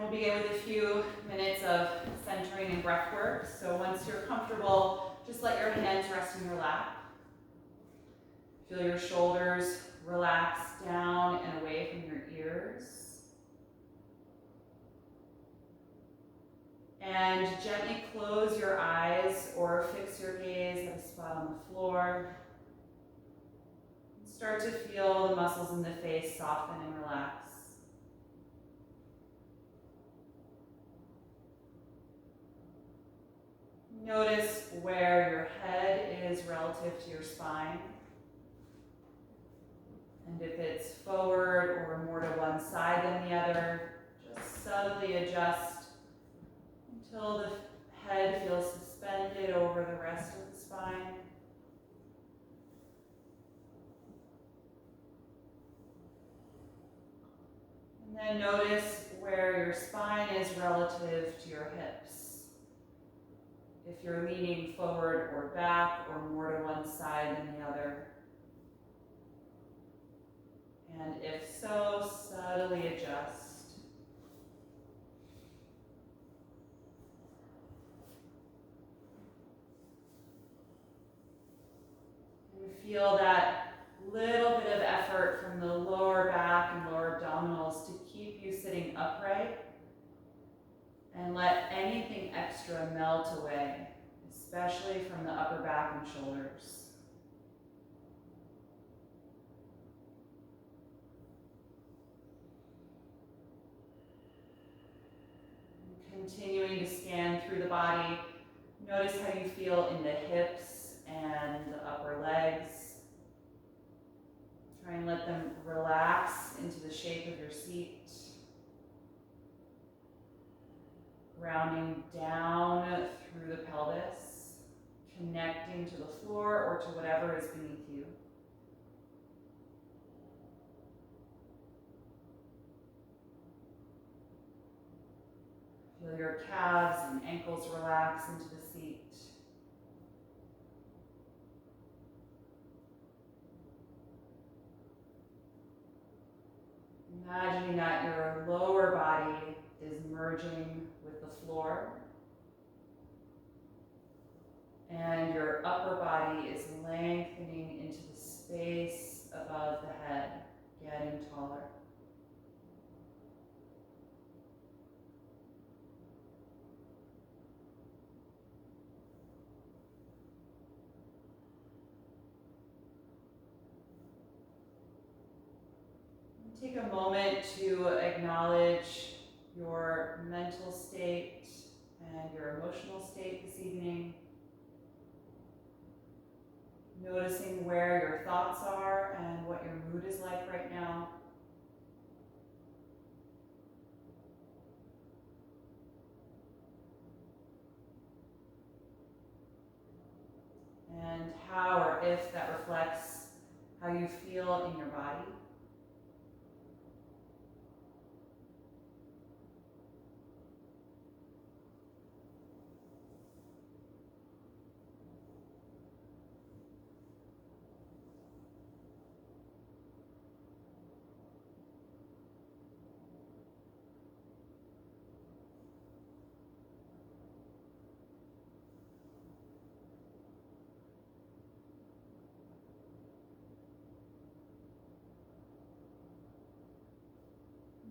We'll begin with a few minutes of centering and breath work. So once you're comfortable, just let your hands rest in your lap. Feel your shoulders relax down and away from your ears. And gently close your eyes or fix your gaze at a spot on the floor. Start to feel the muscles in the face soften and relax. Notice where your head is relative to your spine. And if it's forward or more to one side than the other, just subtly adjust until the head feels suspended over the rest of the spine. And then notice where your spine is relative to your hips. If you're leaning forward or back or more to one side than the other. And if so, subtly adjust. And feel that little bit of effort from the lower back and lower abdominals to keep you sitting upright. And let anything extra melt away, especially from the upper back and shoulders. Continuing to scan through the body, notice how you feel in the hips and the upper legs. Try and let them relax into the shape of your seat. Grounding down through the pelvis, connecting to the floor or to whatever is beneath you. Feel your calves and ankles relax into the seat. Imagining that your lower body is merging with the floor, and your upper body is lengthening into the space above the head, getting taller. Take a moment to acknowledge your mental state and your emotional state this evening. Noticing where your thoughts are and what your mood is like right now. And how or if that reflects how you feel in your body.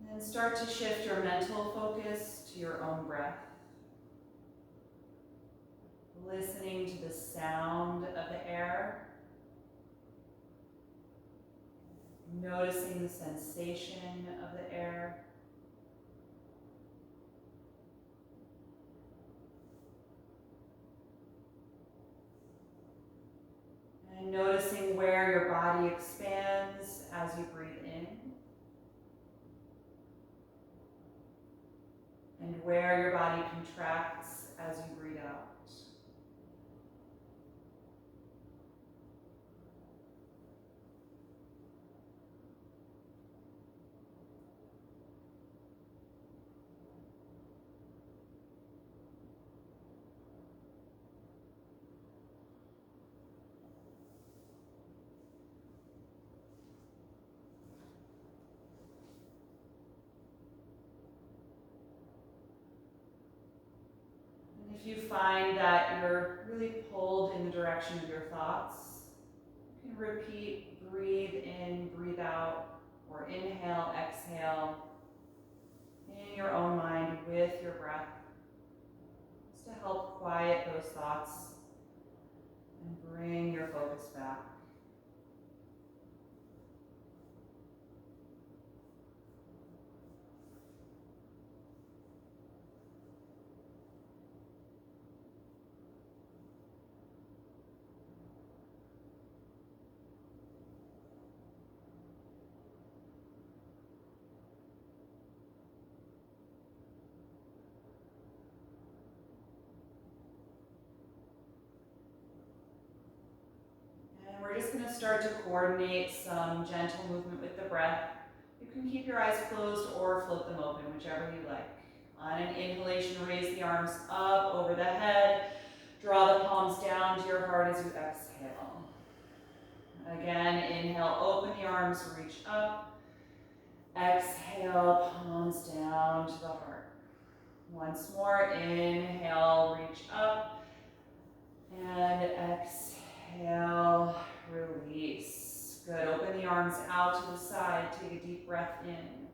And start to shift your mental focus to your own breath. Listening to the sound of the air. Noticing the sensation of the air. And noticing where your body expands as you breathe in. And where your body contracts as you breathe out. If you find that you're really pulled in the direction of your thoughts, you can repeat, breathe in, breathe out, or inhale, exhale in your own mind with your breath, just to help quiet those thoughts and bring your focus back. We're just going to start to coordinate some gentle movement with the breath. You can keep your eyes closed or float them open, whichever you like. On an inhalation, raise the arms up over the head. Draw the palms down to your heart as you exhale. Again, inhale, open the arms, reach up. Exhale, palms down to the heart. Once more, inhale, reach up. And exhale, release. Good, open the arms out to the side. Take a deep breath in.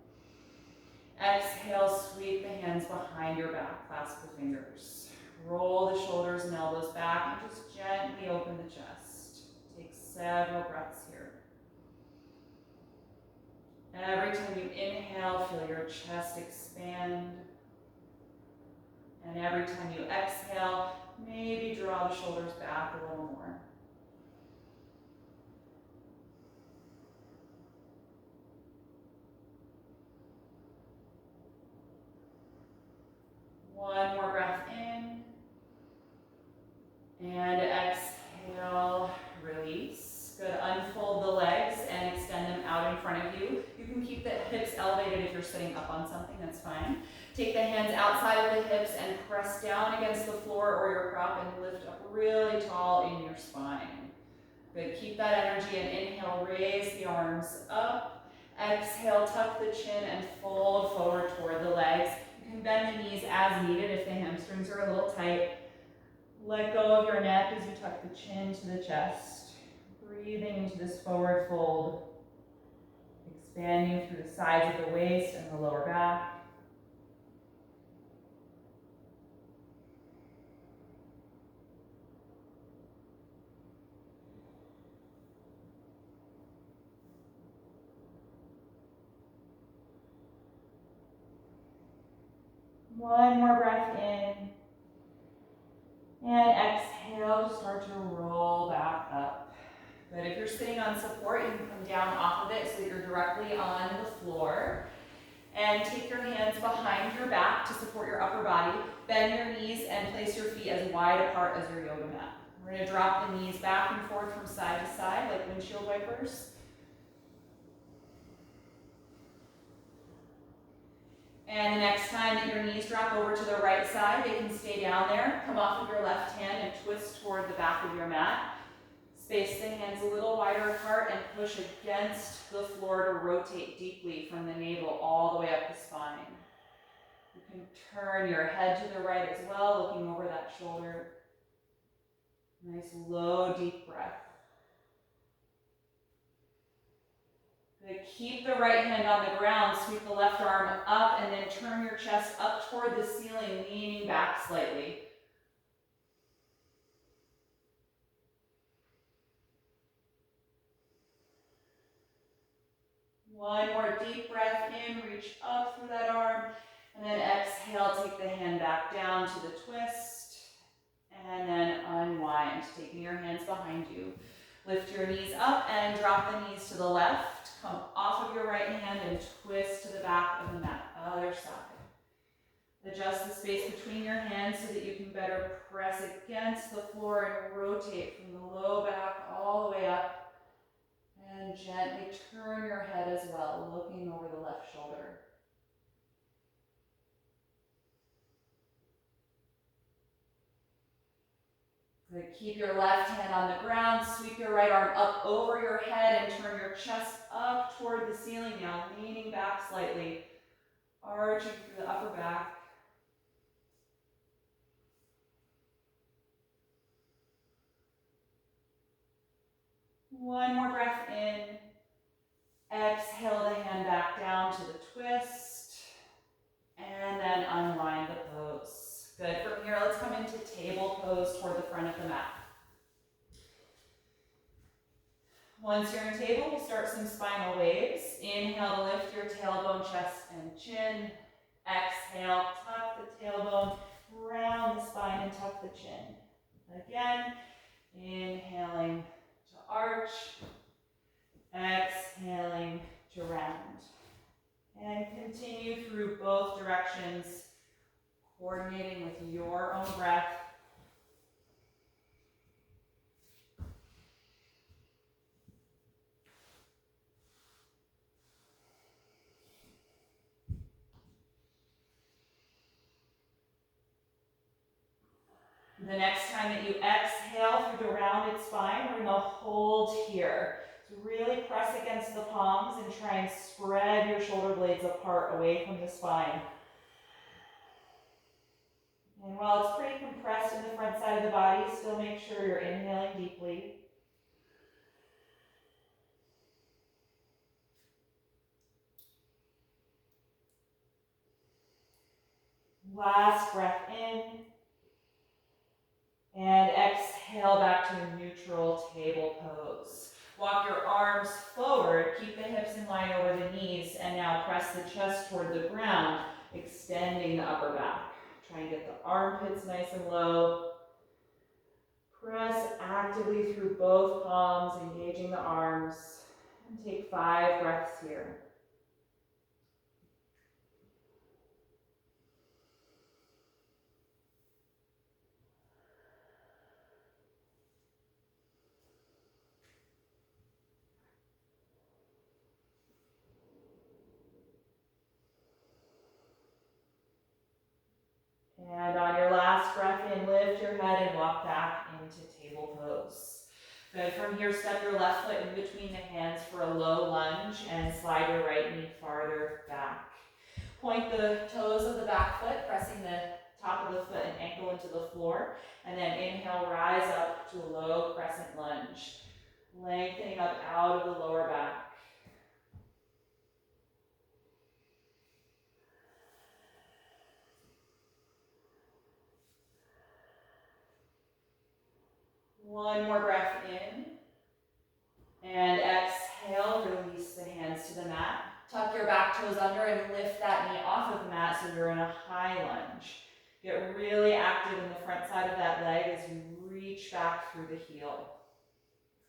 Exhale, sweep the hands behind your back, clasp the fingers. Roll the shoulders and elbows back and just gently open the chest. Take several breaths here. Every time you inhale, feel your chest expand. And every time you exhale, maybe draw the shoulders back a little more. One more breath in. And exhale, release. Good, unfold the legs and extend them out in front of you. You can keep the hips elevated if you're sitting up on something, that's fine. Take the hands outside of the hips and press down against the floor or your prop and lift up really tall in your spine. Good, keep that energy and inhale, raise the arms up. Exhale, tuck the chin and fold forward toward the legs. You can bend the knees as needed if the hamstrings are a little tight. Let go of your neck as you tuck the chin to the chest. Breathing into this forward fold. Expanding through the sides of the waist and the lower back. One more breath in. And exhale, start to roll back up. Good, if you're sitting on support, you can come down off of it so that you're directly on the floor. And take your hands behind your back to support your upper body. Bend your knees and place your feet as wide apart as your yoga mat. We're going to drop the knees back and forth from side to side like windshield wipers. And the next time that your knees drop over to the right side, they can stay down there. Come off of your left hand and twist toward the back of your mat. Space the hands a little wider apart and push against the floor to rotate deeply from the navel all the way up the spine. You can turn your head to the right as well, looking over that shoulder. Nice low, deep breath. Good. Keep the right hand on the ground, sweep the left arm up, and then turn your chest up toward the ceiling, leaning back slightly. One more deep breath in, reach up through that arm, and then exhale, take the hand back down to the twist, and then unwind, taking your hands behind you. Lift your knees up and drop the knees to the left. Come off of your right hand and twist to the back of the mat, other side. Adjust the space between your hands so that you can better press against the floor and rotate from the low back all the way up. And gently turn your head as well, looking over the left shoulder. Good. Keep your left hand on the ground, sweep your right arm up over your head and turn your chest up toward the ceiling now, leaning back slightly, arching through the upper back. One more breath in. Exhale the hand back down to the twist. And then unwind the pose. Good. From here, let's come into table pose toward the front of the mat. Once you're in table, we'll start some spinal waves. Inhale to lift your tailbone, chest, and chin. Exhale, tuck the tailbone, round the spine, and tuck the chin. Again, inhaling to arch, exhaling to round. And continue through both directions, coordinating with your own breath. The next time that you exhale through the rounded spine, we're going to hold here. So really press against the palms and try and spread your shoulder blades apart away from the spine. And while it's pretty compressed in the front side of the body, still make sure you're inhaling deeply. Last breath in. And exhale back to a neutral table pose. Walk your arms forward, keep the hips in line over the knees, and now press the chest toward the ground, extending the upper back. Try and get the armpits nice and low. Press actively through both palms, engaging the arms, and take 5 breaths here. And on your last breath in, lift your head and walk back into table pose. Good. From here, step your left foot in between the hands for a low lunge and slide your right knee farther back. Point the toes of the back foot, pressing the top of the foot and ankle into the floor. And then inhale, rise up to a low crescent lunge. Lengthening up out of the lower back. One more breath in. And exhale, release the hands to the mat. Tuck your back toes under and lift that knee off of the mat so you're in a high lunge. Get really active in the front side of that leg as you reach back through the heel.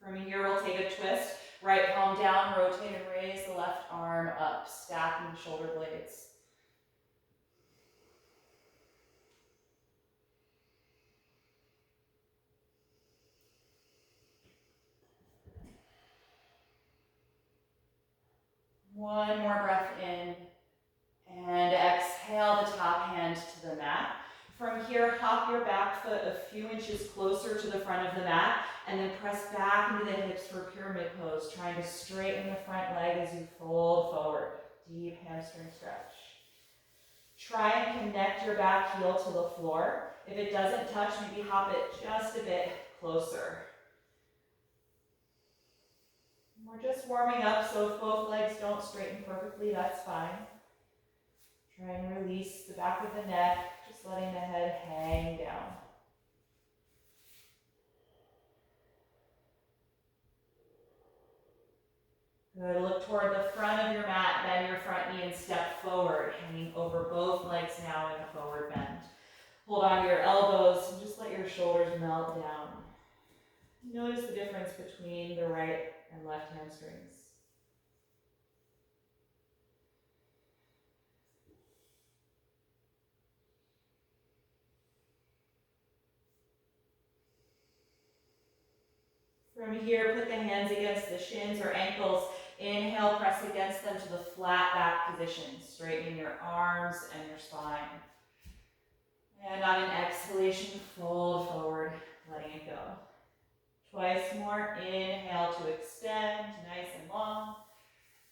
From here, we'll take a twist. Right palm down, rotate and raise the left arm up, stacking the shoulder blades. One more breath in, and exhale the top hand to the mat. From here, hop your back foot a few inches closer to the front of the mat, and then press back into the hips for pyramid pose, trying to straighten the front leg as you fold forward. Deep hamstring stretch. Try and connect your back heel to the floor. If it doesn't touch, maybe hop it just a bit closer. We're just warming up, so if both legs don't straighten perfectly, that's fine. Try and release the back of the neck, just letting the head hang down. Good, look toward the front of your mat, bend your front knee and step forward, hanging over both legs now in a forward bend. Hold on to your elbows and just let your shoulders melt down. Notice the difference between the right and left hamstrings. From here, put the hands against the shins or ankles. Inhale, press against them to the flat back position, straightening your arms and your spine. And on an exhalation, fold forward, letting it go. Twice more. Inhale to extend, nice and long.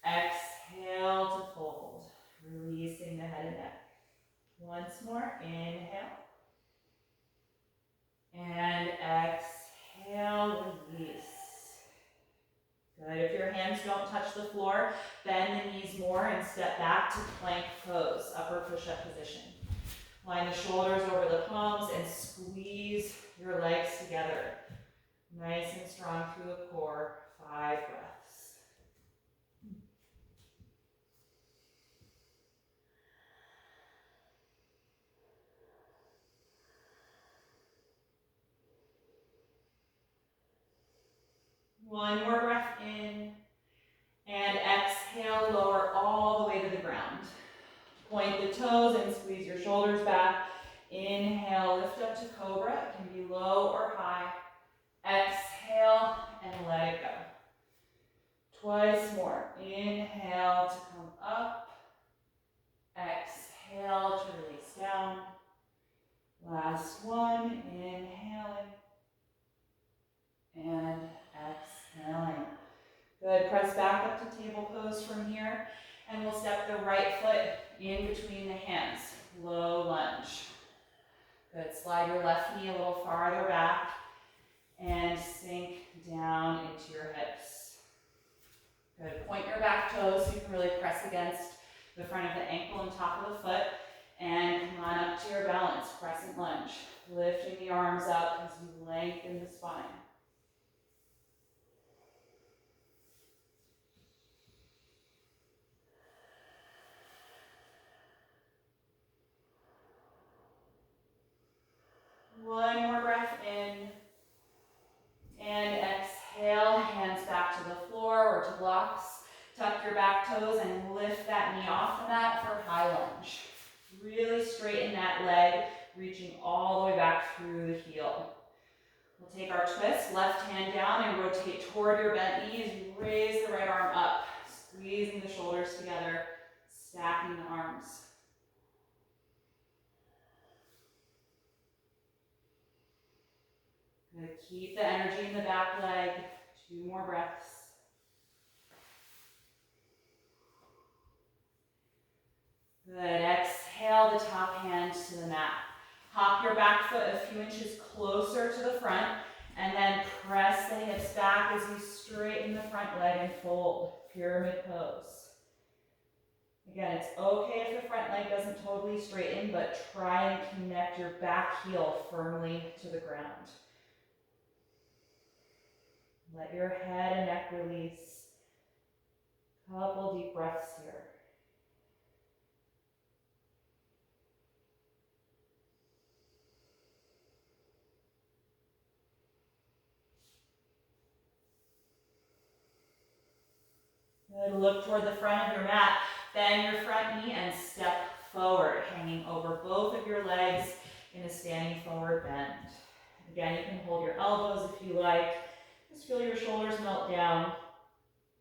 Exhale to fold, releasing the head and neck. Once more. Inhale. And exhale, release. Good. If your hands don't touch the floor, bend the knees more and step back to plank pose, upper push-up position. Line the shoulders over the palms and squeeze your legs together. Nice and strong through the core. 5 breaths. One more breath in. And exhale, lower all the way to the ground. Point the toes and squeeze your shoulders back. Inhale, lift up to cobra. It can be low or high. Exhale and let it go. Twice more. Inhale to come up. Exhale to release down. Last one. Inhaling. And exhaling. Good. Press back up to table pose from here. And we'll step the right foot in between the hands. Low lunge. Good. Slide your left knee a little farther back. And sink down into your hips. Good. Point your back toes so you can really press against the front of the ankle and top of the foot. And come on up to your balance, crescent lunge. Lifting the arms up as you lengthen the spine. One more breath in. And exhale, hands back to the floor or to blocks. Tuck your back toes and lift that knee off the mat for high lunge. Really straighten that leg, reaching all the way back through the heel. We'll take our twist, left hand down and rotate toward your bent knee as you raise the right arm up, squeezing the shoulders together, stacking the arms. Good. Keep the energy in the back leg. 2 more breaths. Good. Exhale the top hand to the mat. Hop your back foot a few inches closer to the front, and then press the hips back as you straighten the front leg and fold. Pyramid pose. Again, it's okay if the front leg doesn't totally straighten, but try and connect your back heel firmly to the ground. Let your head and neck release. Couple deep breaths here. Good. Look toward the front of your mat. Bend your front knee and step forward, hanging over both of your legs in a standing forward bend. Again, you can hold your elbows if you like. Just feel your shoulders melt down.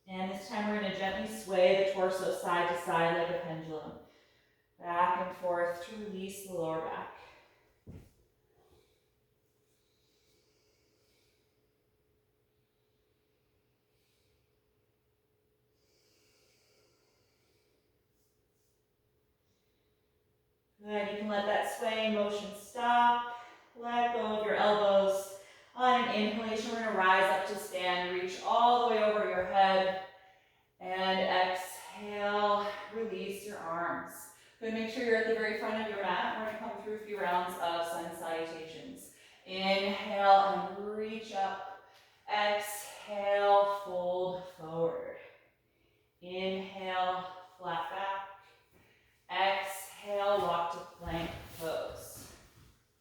And this time we're going to gently sway the torso side to side like a pendulum. Back and forth to release the lower back. Good. You can let that swaying motion stop. Let go of your elbows. On an inhalation, we're going to rise up to stand. Reach all the way over your head. And exhale, release your arms. Good. Make sure you're at the very front of your mat. We're going to come through a few rounds of sun salutations. Inhale and reach up. Exhale, fold forward. Inhale, flat back. Exhale, walk to plank pose.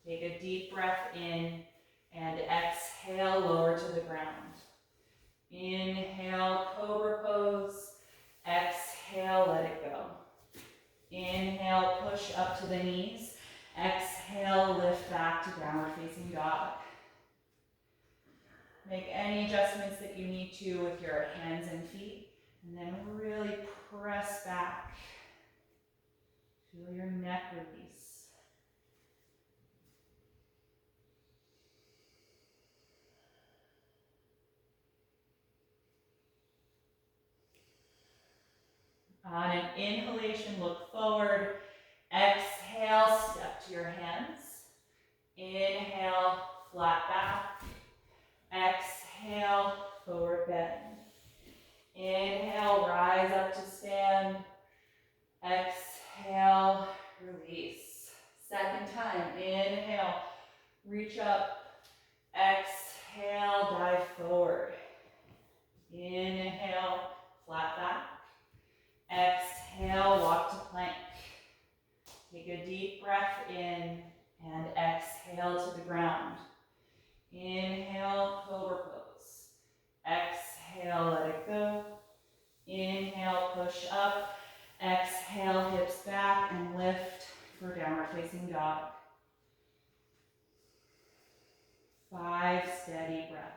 Take a deep breath in and exhale, lower to the ground. Inhale, cobra pose. Exhale, let it go. Inhale, push up to the knees. Exhale, lift back to downward facing dog. Make any adjustments that you need to with your hands and feet. And then really press back. Feel your neck release. On an inhalation, look forward. Exhale, step to your hands. Inhale, flat back. Exhale, forward bend. Inhale, rise up to stand. Exhale, release. Second time, inhale, reach up. Exhale, dive forward. Inhale, flat back. Exhale, walk to plank. Take a deep breath in and exhale to the ground. Inhale, cobra pose. Exhale, let it go. Inhale, push up. Exhale, hips back and lift for downward facing dog. 5 steady breaths.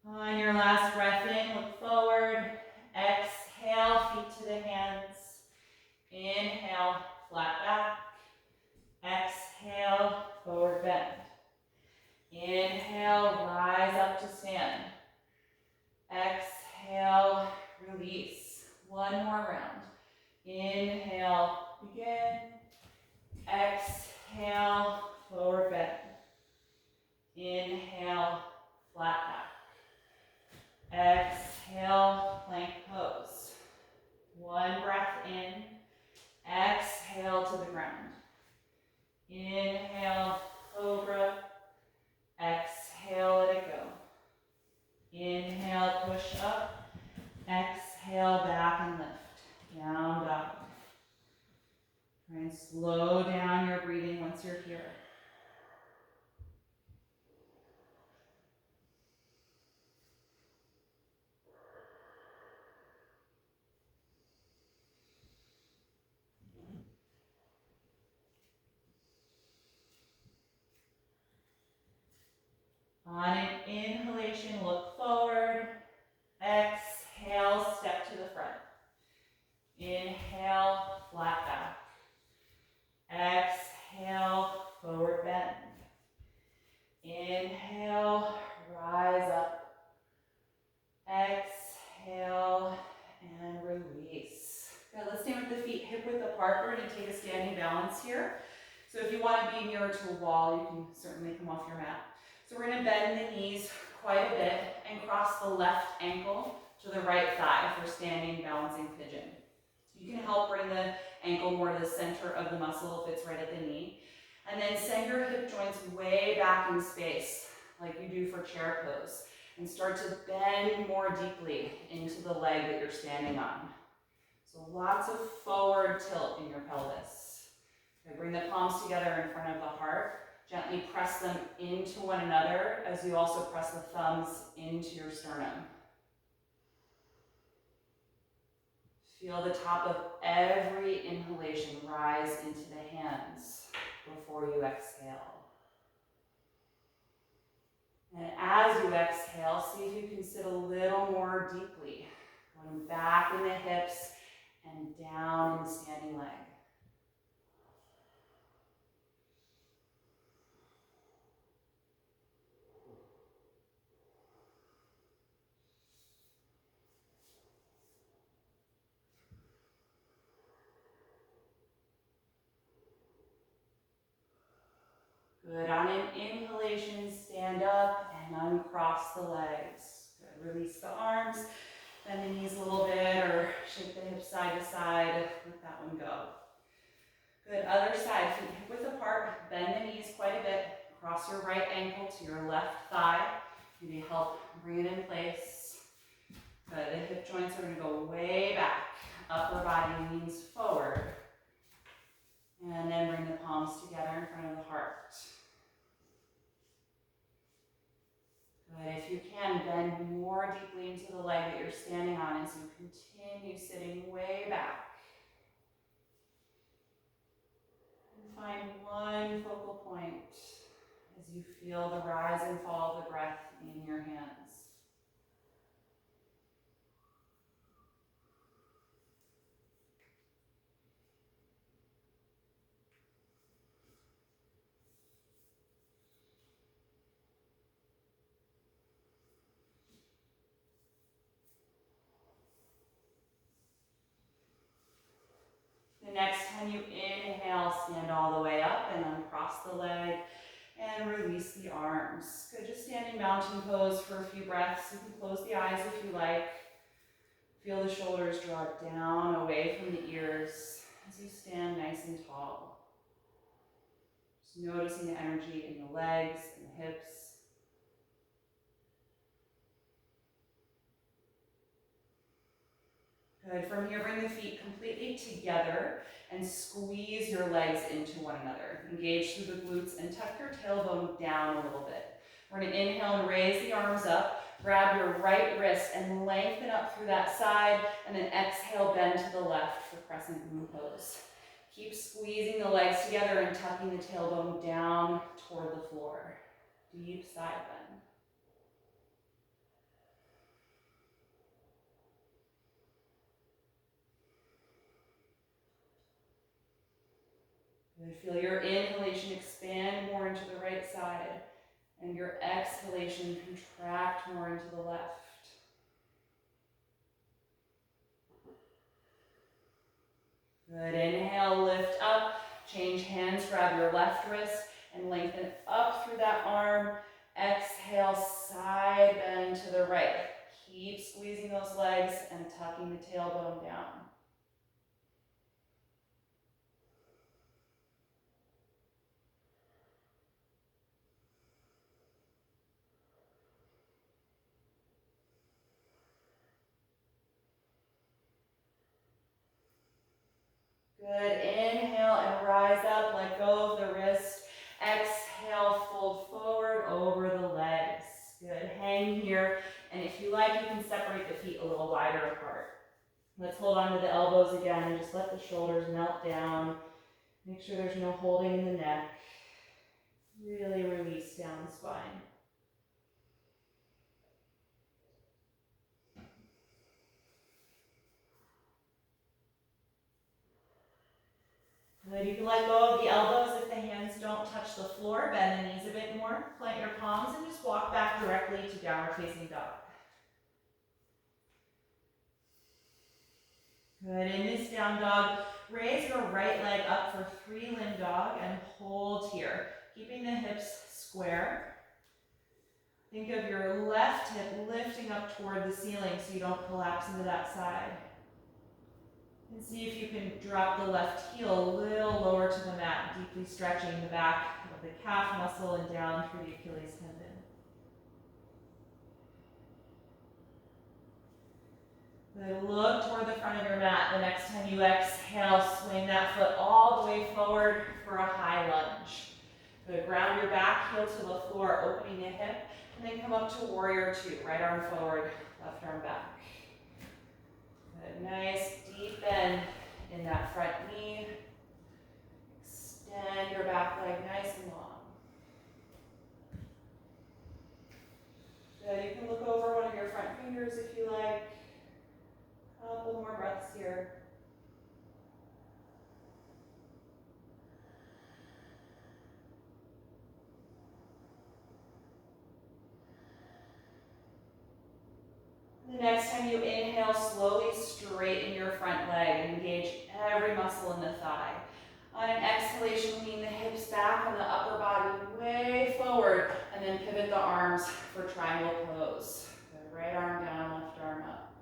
On your last breath in, look forward. Exhale, feet to the hands. Inhale, flat back. Exhale, forward bend. Inhale, rise up to stand. Exhale, release. One more round. Inhale, begin. Exhale, forward bend. Inhale, flat back. Exhale, plank pose. One breath in. Exhale to the ground. Inhale, cobra. Exhale, let it go. Inhale, push up. Exhale, back and lift. Down dog. Try and slow down your breathing once you're here. On an inhalation, look forward. Exhale, step to the front. Inhale, flat back. Exhale, forward bend. Inhale, rise up. Exhale, and release. Good, let's stand with the feet hip width apart. We're going to take a standing balance here. So if you want to be nearer to a wall, you can certainly come off your mat. So we're going to bend the knees quite a bit and cross the left ankle to the right thigh for standing balancing pigeon. You can help bring the ankle more to the center of the muscle if it's right at the knee. And then send your hip joints way back in space, like you do for chair pose. And start to bend more deeply into the leg that you're standing on. So lots of forward tilt in your pelvis. Okay, bring the palms together in front of the heart. Gently press them into one another as you also press the thumbs into your sternum. Feel the top of every inhalation rise into the hands before you exhale. And as you exhale, see if you can sit a little more deeply, going back in the hips and down in the standing leg. Good, on an inhalation, stand up and uncross the legs. Good, release the arms, bend the knees a little bit or shake the hips side to side, let that one go. Good, other side, feet hip width apart, bend the knees quite a bit, cross your right ankle to your left thigh. Maybe help bring it in place. Good, the hip joints are gonna go way back. Upper body leans forward. And then bring the palms together in front of the heart. Good, if you can, bend more deeply into the leg that you're standing on as you continue sitting way back. And find one focal point as you feel the rise and fall of the breath in your hands. time you inhale, stand all the way up and uncross the leg and release the arms. Good, just standing mountain pose for a few breaths. You can close the eyes if you like. Feel the shoulders draw down away from the ears as you stand nice and tall. Just noticing the energy in the legs and the hips. Good, from here bring the feet completely together and squeeze your legs into one another. Engage through the glutes and tuck your tailbone down a little bit. We're gonna inhale and raise the arms up. Grab your right wrist and lengthen up through that side, and then exhale, bend to the left for crescent moon pose. Keep squeezing the legs together and tucking the tailbone down toward the floor. Deep side bend. Good. Feel your inhalation expand more into the right side, and your exhalation contract more into the left. Good, inhale, lift up, change hands, grab your left wrist and lengthen up through that arm. Exhale, side bend to the right. Keep squeezing those legs and tucking the tailbone down. Good, inhale and rise up, let go of the wrist. Exhale, fold forward over the legs. Good, hang here, and if you like, you can separate the feet a little wider apart. Let's hold on to the elbows again and just let the shoulders melt down. Make sure there's no holding in the neck. Really release down the spine. Good, you can let go of the elbows if the hands don't touch the floor. Bend the knees a bit more. Plant your palms and just walk back directly to downward facing dog. Good, in this down dog, raise your right leg up for 3-limb dog and hold here, keeping the hips square. Think of your left hip lifting up toward the ceiling so you don't collapse into that side. And see if you can drop the left heel a little lower to the mat, deeply stretching the back of the calf muscle and down through the Achilles tendon. Good. Look toward the front of your mat. The next time you exhale, swing that foot all the way forward for a high lunge. Good. Ground your back heel to the floor, opening the hip, and then come up to warrior two. Right arm forward, left arm back. Good. Nice deep bend in that front knee. Extend your back leg nice and long. Good. You can look over one of your front fingers if you like. A couple more breaths here. The next time you inhale, slowly straighten your front leg and engage every muscle in the thigh. On an exhalation, lean the hips back and the upper body way forward, and then pivot the arms for triangle pose. Good. Right arm down, left arm up.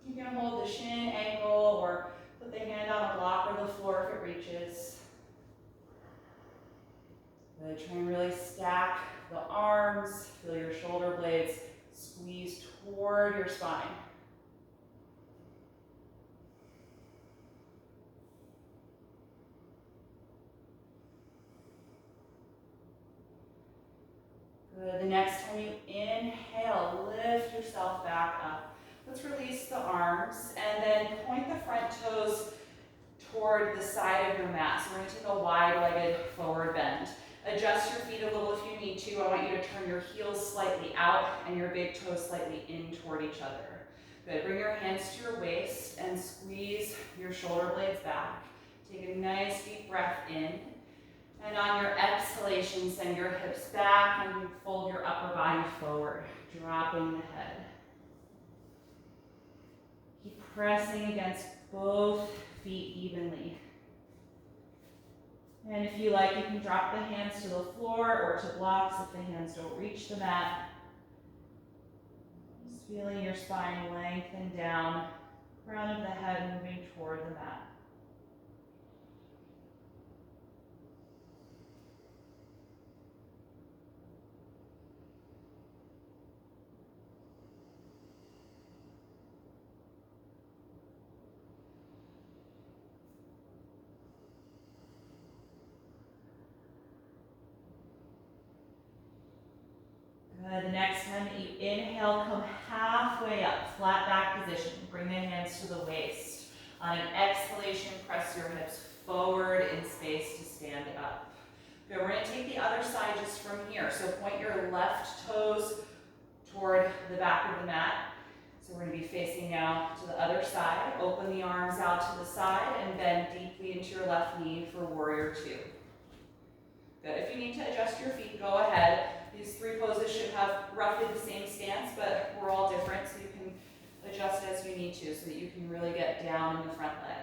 You can hold the shin, ankle, or put the hand on a block or the floor if it reaches. Good. Try and really stack the arms, feel your shoulder blades squeeze toward your spine. Good. The next time you inhale, lift yourself back up. Let's release the arms and then point the front toes toward the side of your mat. So we're going to take a wide-legged forward bend. Adjust your feet a little if you need to. I want you to turn your heels slightly out and your big toes slightly in toward each other. Good. Bring your hands to your waist and squeeze your shoulder blades back. Take a nice deep breath in. And on your exhalation, send your hips back and fold your upper body forward, dropping the head. Keep pressing against both feet evenly. And if you like, you can drop the hands to the floor or to blocks if the hands don't reach the mat. Just feeling your spine lengthen down, crown of the head moving toward the mat. Good. The next time that you inhale, come halfway up, flat back position. Bring the hands to the waist. On an exhalation, press your hips forward in space to stand up. Good. We're going to take the other side just from here. So point your left toes toward the back of the mat. So we're going to be facing now to the other side. Open the arms out to the side and bend deeply into your left knee for warrior two. Good. If you need to adjust your feet, go ahead. These three poses should have roughly the same stance, but we're all different, so you can adjust as you need to so that you can really get down in the front leg.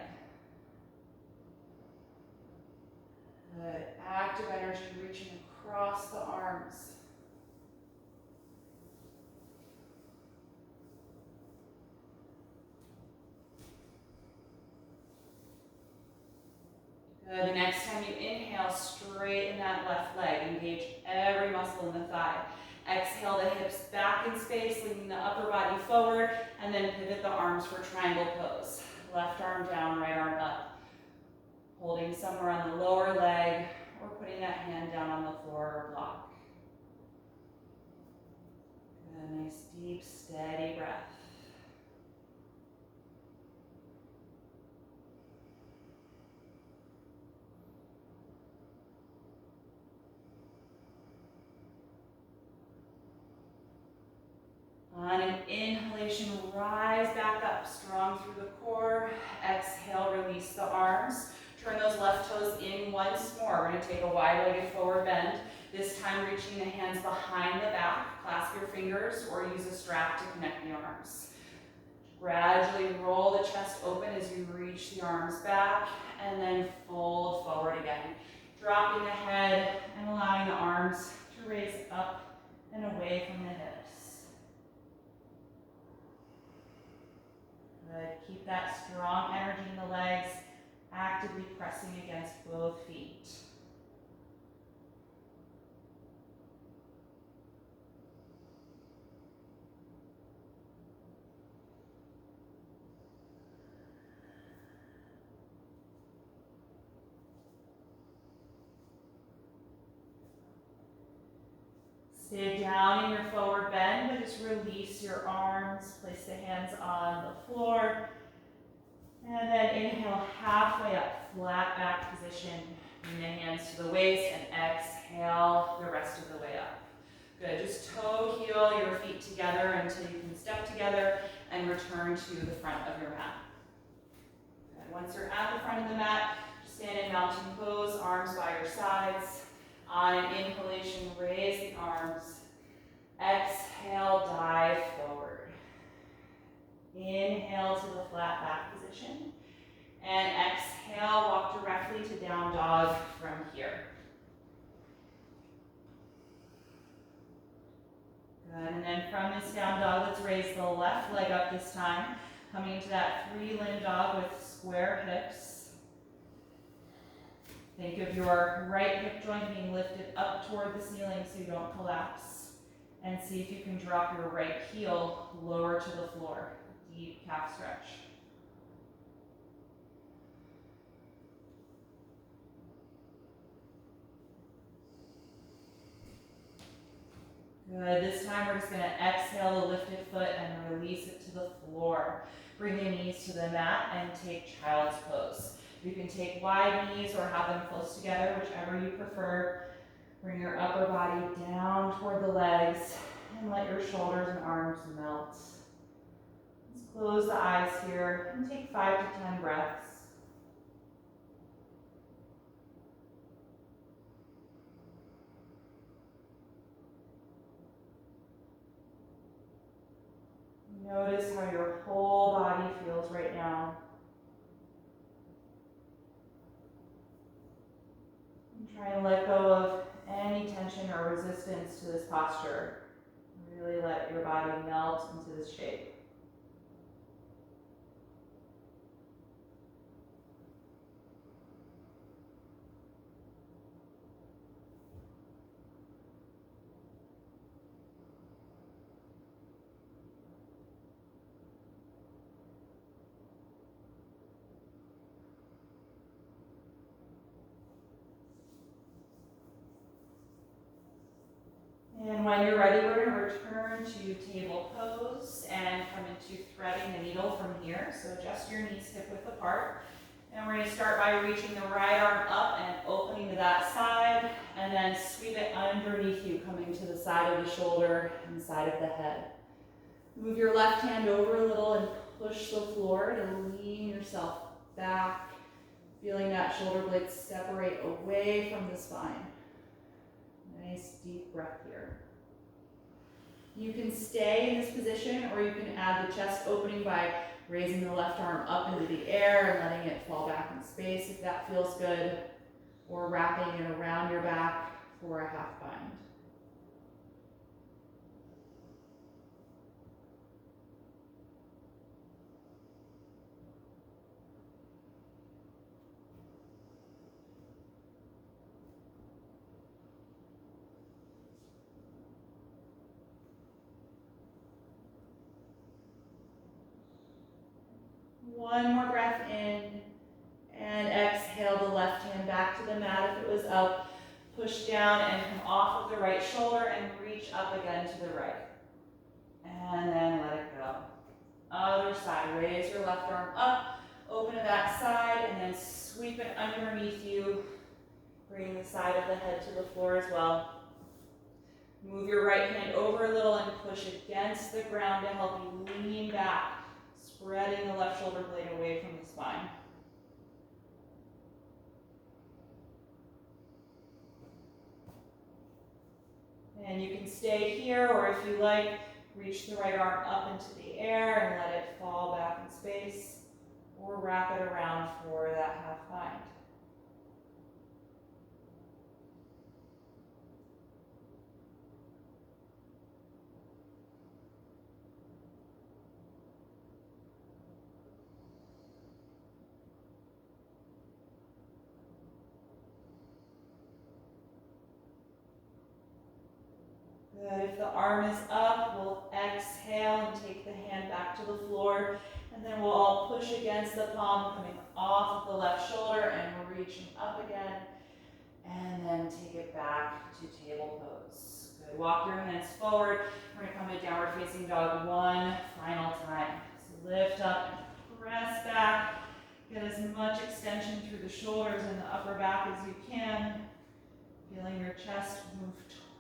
Good. Active energy reaching across the arms. Good. The next time you inhale, straighten that left leg. Engage every muscle in the thigh. Exhale the hips back in space, leaning the upper body forward, and then pivot the arms for triangle pose. Left arm down, right arm up. Holding somewhere on the lower leg, or putting that hand down on the floor or block. Good. Nice, deep, steady breath. On an inhalation, rise back up, strong through the core. Exhale, release the arms. Turn those left toes in once more. We're going to take a wide-legged forward bend. This time reaching the hands behind the back. Clasp your fingers or use a strap to connect the arms. Gradually roll the chest open as you reach the arms back and then fold forward again. Dropping the head and allowing the arms to raise up and away from the hips. Good. Keep that strong energy in the legs, actively pressing against both feet. Stay down in your forward bend, but just release your arms. Place the hands on the floor. And then inhale halfway up, flat back position. Bring the hands to the waist and exhale the rest of the way up. Good, just toe heel your feet together until you can step together and return to the front of your mat. Good. Once you're at the front of the mat, stand in mountain pose, arms by your sides. On an inhalation, raise the arms. Exhale, dive forward. Inhale to the flat back position. And exhale, walk directly to down dog from here. Good, and then from this down dog, let's raise the left leg up this time. Coming into that three-limb dog with square hips. Think of your right hip joint being lifted up toward the ceiling so you don't collapse. And see if you can drop your right heel lower to the floor. Deep calf stretch. Good. This time we're just going to exhale the lifted foot and release it to the floor. Bring the knees to the mat and take child's pose. You can take wide knees or have them close together, whichever you prefer. Bring your upper body down toward the legs and let your shoulders and arms melt. Let's close the eyes here and take 5 to 10 breaths. Notice how your whole body feels right now. Try and let go of any tension or resistance to this posture. Really let your body melt into this shape. And when you're ready, we're going to return to table pose and come into threading the needle from here. So adjust your knees hip width apart. And we're going to start by reaching the right arm up and opening to that side, and then sweep it underneath you, coming to the side of the shoulder and the side of the head. Move your left hand over a little and push the floor to lean yourself back, feeling that shoulder blades separate away from the spine. Nice deep breath here. You can stay in this position, or you can add the chest opening by raising the left arm up into the air and letting it fall back in space if that feels good, or wrapping it around your back for a half bind. One more breath in, and exhale the left hand back to the mat if it was up. Push down and come off of the right shoulder and reach up again to the right. And then let it go. Other side, raise your left arm up, open to that side, and then sweep it underneath you. Bring the side of the head to the floor as well. Move your right hand over a little and push against the ground to help you lean back, spreading the left shoulder blade away from the spine. And you can stay here, or if you like, reach the right arm up into the air and let it fall back in space, or wrap it around for that half bind. Good. If the arm is up, we'll exhale and take the hand back to the floor. And then we'll all push against the palm, coming off of the left shoulder, and we're reaching up again. And then take it back to table pose. Good. Walk your hands forward. We're going to come to downward facing dog one final time. So lift up and press back. Get as much extension through the shoulders and the upper back as you can. Feeling your chest move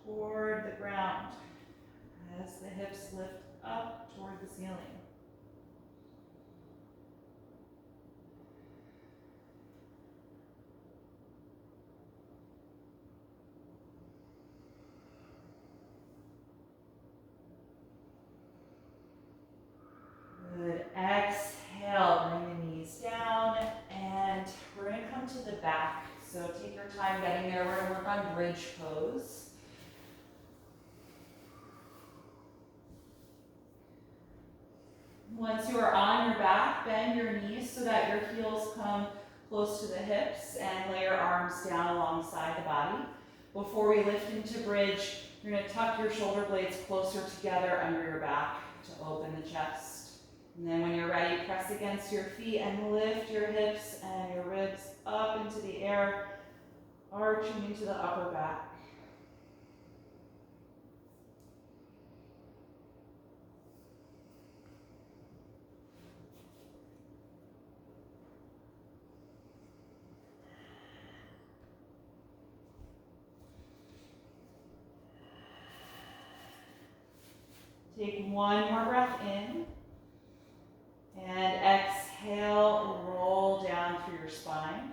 toward the ground as the hips lift up toward the ceiling. Good. Exhale, bring the knees down, and we're going to come to the back. So take your time getting there. We're going to work on bridge pose. Once you are on your back, bend your knees so that your heels come close to the hips, and lay your arms down alongside the body. Before we lift into bridge, you're going to tuck your shoulder blades closer together under your back to open the chest. And then when you're ready, press against your feet and lift your hips and your ribs up into the air, arching into the upper back. Take one more breath in, and exhale, roll down through your spine.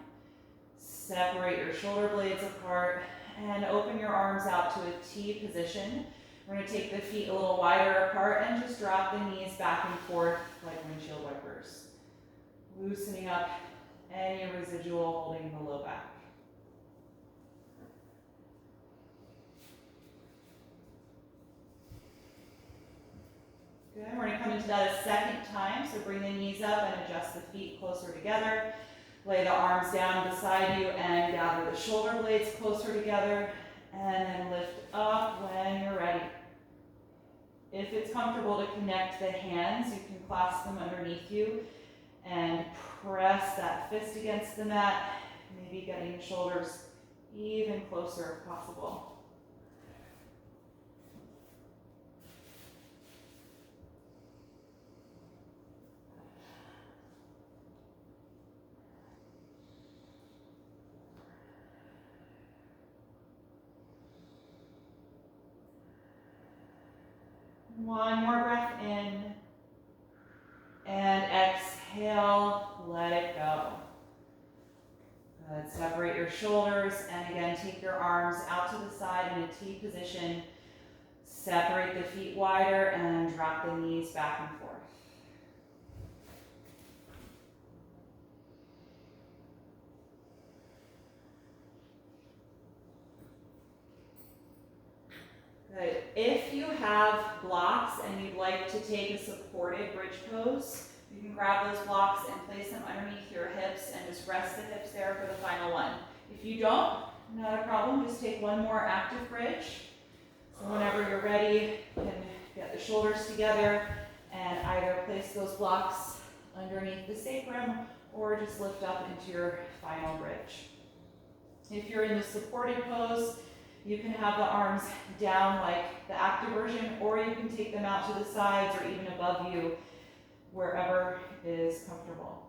Separate your shoulder blades apart and open your arms out to a T position. We're going to take the feet a little wider apart and just drop the knees back and forth like windshield wipers. Loosening up any residual holding the low back. into that a second time, so bring the knees up and adjust the feet closer together. Lay the arms down beside you and gather the shoulder blades closer together, and then lift up when you're ready. If it's comfortable to connect the hands, you can clasp them underneath you and press that fist against the mat, maybe getting the shoulders even closer if possible. One more breath in, and exhale, let it go. Good. Separate your shoulders, and again, take your arms out to the side in a T position. Separate the feet wider, and drop the knees back and forth. Good. If you have blocks and you'd like to take a supported bridge pose, you can grab those blocks and place them underneath your hips and just rest the hips there for the final one. If you don't, not a problem, just take one more active bridge. So whenever you're ready, you can get the shoulders together and either place those blocks underneath the sacrum or just lift up into your final bridge. If you're in the supported pose, you can have the arms down like the active version, or you can take them out to the sides or even above you, wherever is comfortable.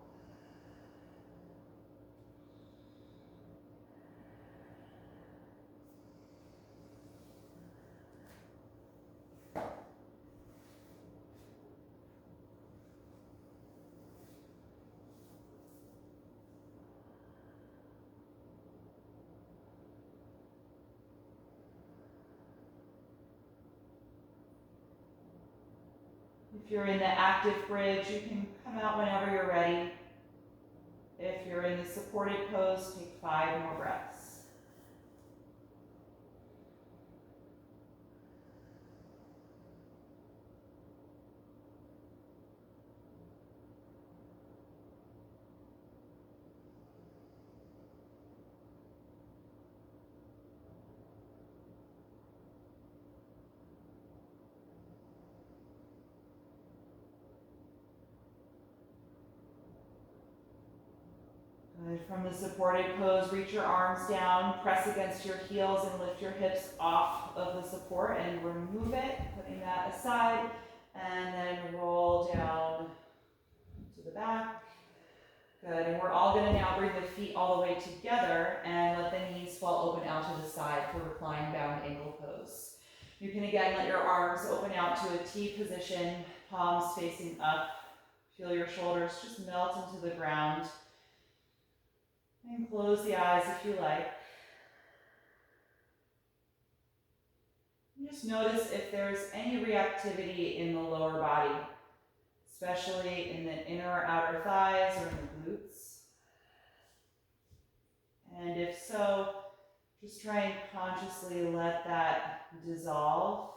If you're in the active bridge, you can come out whenever you're ready. If you're in the supported pose, take 5 more breaths. Good. From the supported pose, reach your arms down, press against your heels and lift your hips off of the support and remove it, putting that aside, and then roll down to the back. Good, and we're all gonna now bring the feet all the way together and let the knees fall open out to the side for reclined bound ankle pose. You can again let your arms open out to a T position, palms facing up. Feel your shoulders just melt into the ground. And close the eyes if you like. And just notice if there's any reactivity in the lower body, especially in the inner or outer thighs or in the glutes. And if so, just try and consciously let that dissolve.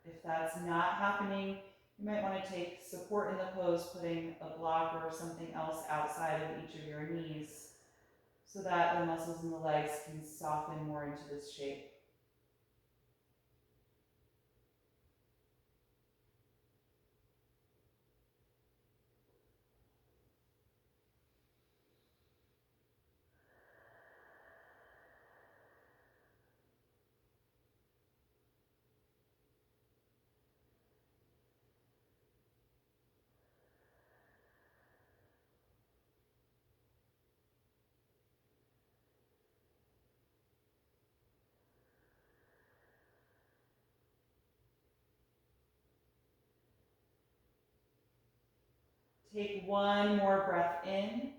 If that's not happening, you might want to take support in the pose, putting a block or something else outside of each of your knees so that the muscles in the legs can soften more into this shape. Take one more breath in,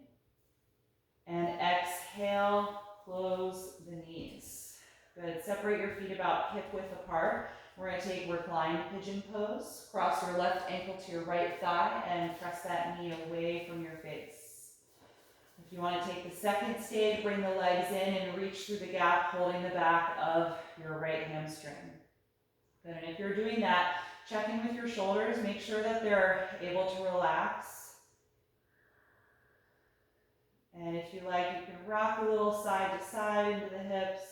and exhale, close the knees. Good, separate your feet about hip width apart. We're gonna take reclined pigeon pose. Cross your left ankle to your right thigh and press that knee away from your face. If you wanna take the second stage, bring the legs in and reach through the gap, holding the back of your right hamstring. Good, and if you're doing that, check in with your shoulders, make sure that they're able to relax. And if you like, you can rock a little side to side into the hips.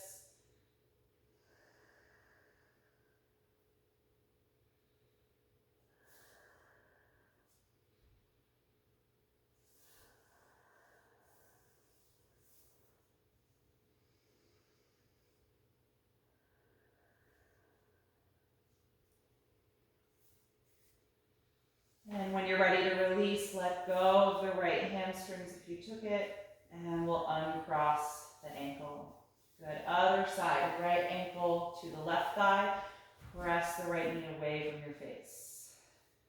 And when you're ready to release, let go of the right hamstrings if you took it, and we'll uncross the ankle. Good, other side, right ankle to the left thigh, press the right knee away from your face.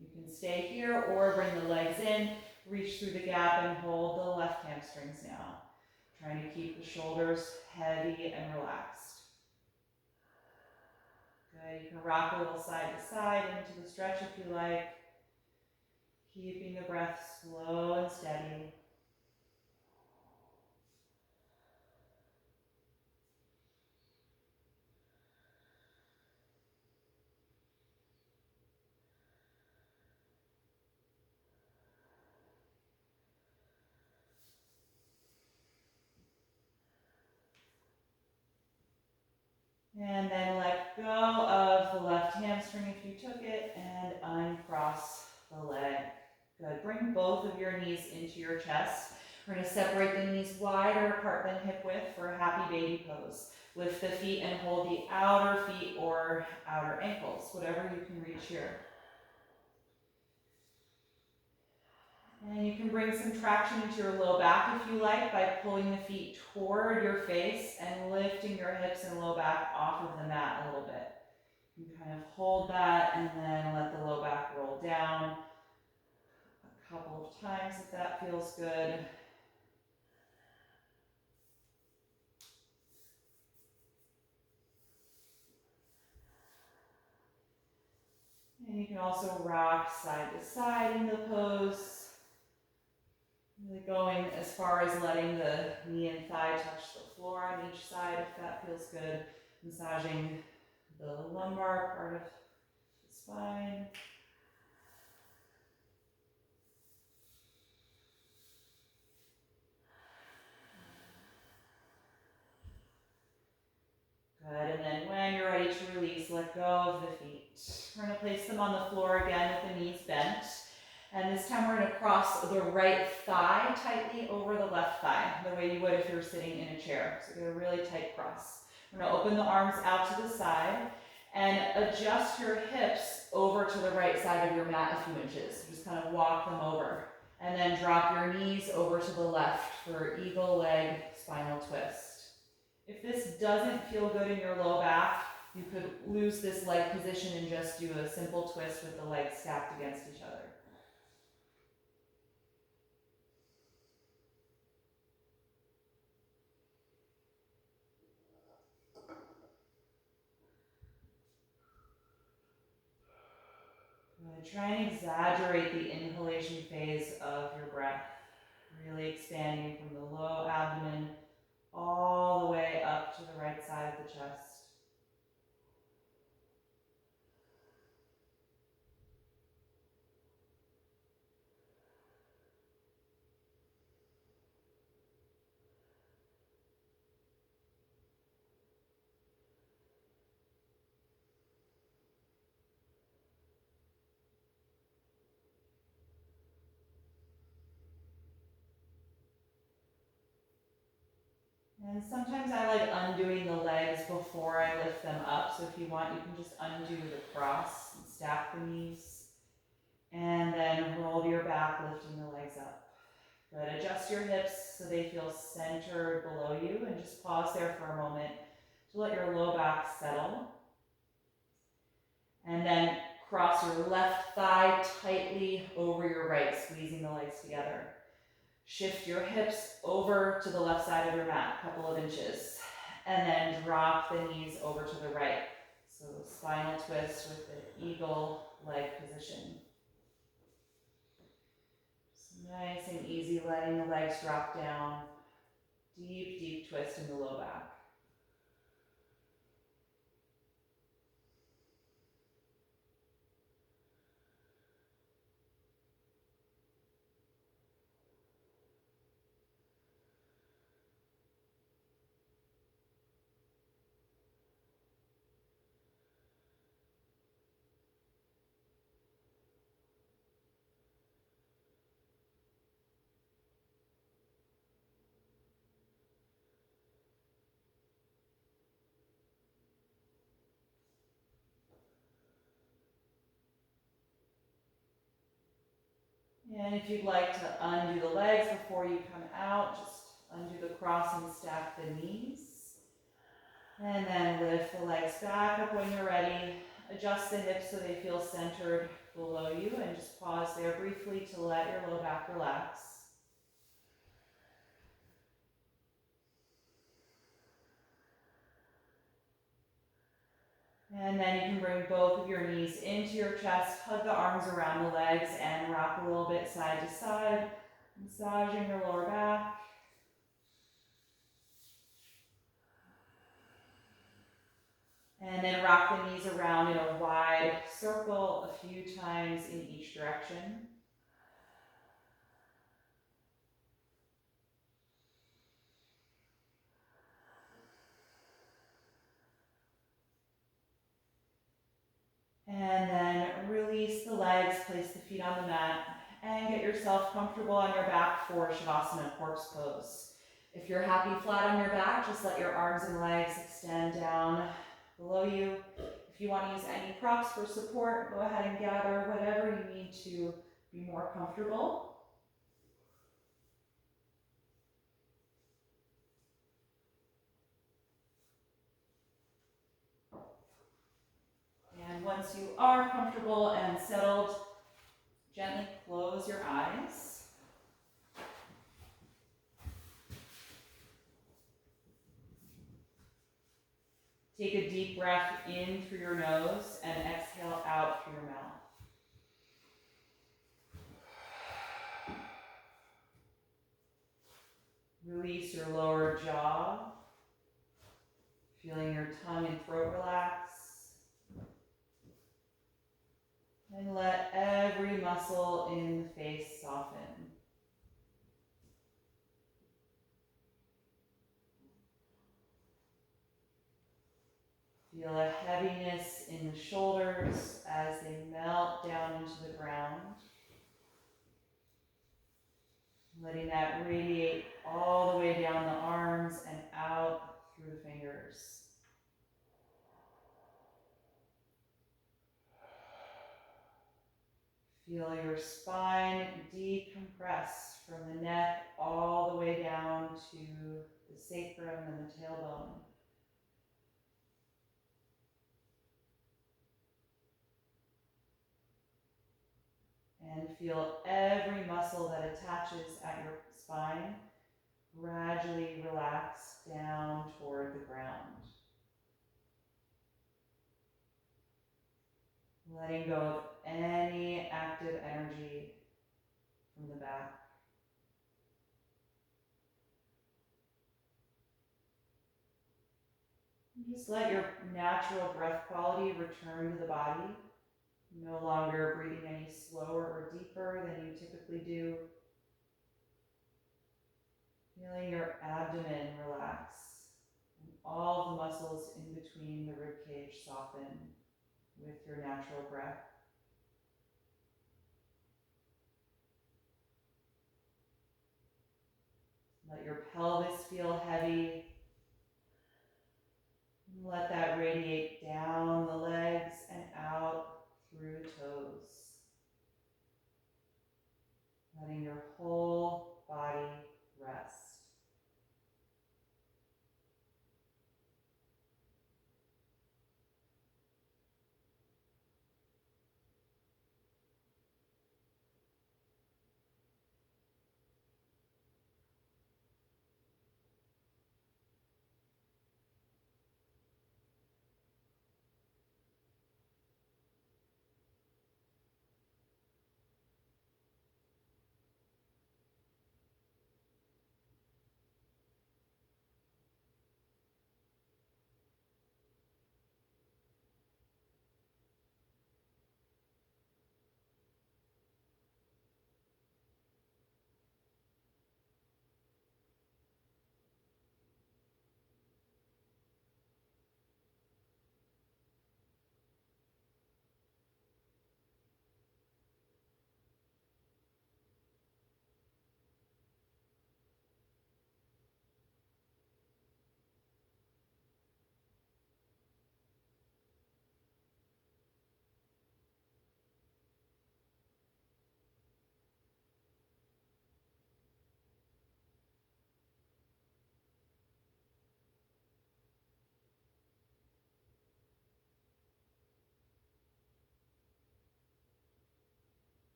You can stay here or bring the legs in, reach through the gap and hold the left hamstrings now. Trying to keep the shoulders heavy and relaxed. Good, you can rock a little side to side into the stretch if you like. Keeping the breath slow and steady. And then let go of the left hamstring if you took it and uncross the leg. Good. Bring both of your knees into your chest. We're going to separate the knees wider apart than hip width for a happy baby pose. Lift the feet and hold the outer feet or outer ankles, whatever you can reach here. And you can bring some traction into your low back if you like by pulling the feet toward your face and lifting your hips and low back off of the mat a little bit. You can kind of hold that and then let the low back roll down a couple of times if that feels good. And you can also rock side to side in the pose. Really going as far as letting the knee and thigh touch the floor on each side if that feels good. Massaging the lumbar part of the spine. Good, and then when you're ready to release, let go of the feet. We're going to place them on the floor again with the knees bent. And this time we're going to cross the right thigh tightly over the left thigh, the way you would if you were sitting in a chair. So get a really tight cross. We're going to open the arms out to the side and adjust your hips over to the right side of your mat a few inches. Just kind of walk them over. And then drop your knees over to the left for eagle leg spinal twist. If this doesn't feel good in your low back, you could lose this leg position and just do a simple twist with the legs stacked against each other. Good. Try and exaggerate the inhalation phase of your breath, really expanding from the low abdomen all the way up to the right side of the chest. And sometimes I like undoing the legs before I lift them up. So if you want, you can just undo the cross and stack the knees. And then roll to your back, lifting the legs up. Good. Adjust your hips so they feel centered below you. And just pause there for a moment to let your low back settle. And then cross your left thigh tightly over your right, squeezing the legs together. Shift your hips over to the left side of your mat, a couple of inches, and then drop the knees over to the right. So spinal twist with the eagle leg position. Just nice and easy, letting the legs drop down. Deep, deep twist in the low back. And if you'd like to undo the legs before you come out, just undo the cross and stack the knees. And then lift the legs back up when you're ready. Adjust the hips so they feel centered below you, and just pause there briefly to let your low back relax. And then you can bring both of your knees into your chest, hug the arms around the legs, and rock a little bit side to side, massaging your lower back. And then rock the knees around in a wide circle a few times in each direction. And then release the legs, place the feet on the mat, and get yourself comfortable on your back for Shavasana, corpse pose. If you're happy flat on your back, just let your arms and legs extend down below you. If you want to use any props for support, go ahead and gather whatever you need to be more comfortable. And once you are comfortable and settled, gently close your eyes. Take a deep breath in through your nose and exhale out through your mouth. Release your lower jaw, feeling your tongue and throat relax. And let every muscle in the face soften. Feel a heaviness in the shoulders as they melt down into the ground. Letting that radiate all the way down the arms and out through the fingers. Feel your spine decompress from the neck all the way down to the sacrum and the tailbone. And feel every muscle that attaches at your spine gradually relax down toward the ground. Letting go of any active energy from the back. Just let your natural breath quality return to the body. No longer breathing any slower or deeper than you typically do. Feeling your abdomen relax and all the muscles in between the ribcage soften with your natural breath. Let your pelvis feel heavy. Let that radiate down the legs and out through the toes. Letting your whole body rest.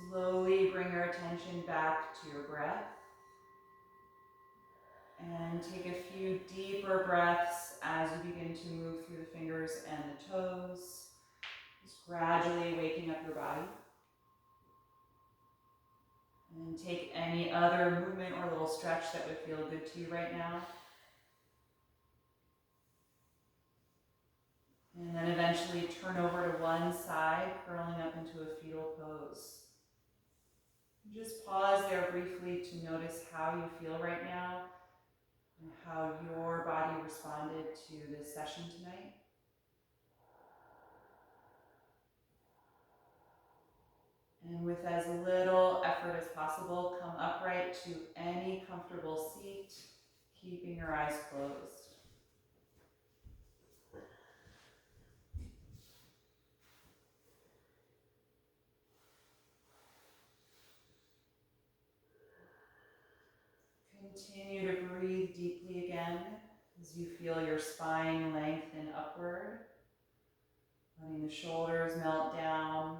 slowly bring your attention back to your breath. And take a few deeper breaths as you begin to move through the fingers and the toes. Just gradually waking up your body. And take any other movement or little stretch that would feel good to you right now. And then eventually turn over to one side, curling up into a fetal pose. Just pause there briefly to notice how you feel right now and how your body responded to this session tonight. And with as little effort as possible, come upright to any comfortable seat, keeping your eyes closed. Continue to breathe deeply again as you feel your spine lengthen upward, letting the shoulders melt down.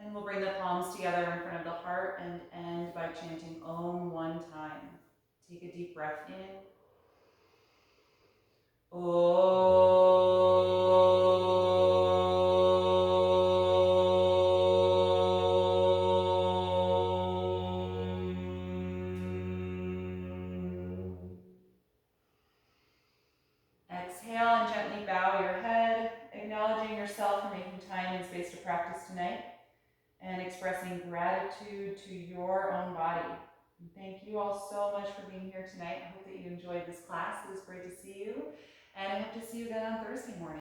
And we'll bring the palms together in front of the heart and end by chanting Om one time. Take a deep breath in. Exhale and gently bow your head, acknowledging yourself for making time and space to practice tonight, and expressing gratitude to your own body. And thank you all so much for being here tonight. I hope that you enjoyed this class. It was great to see you, and I hope to see you again on Thursday morning.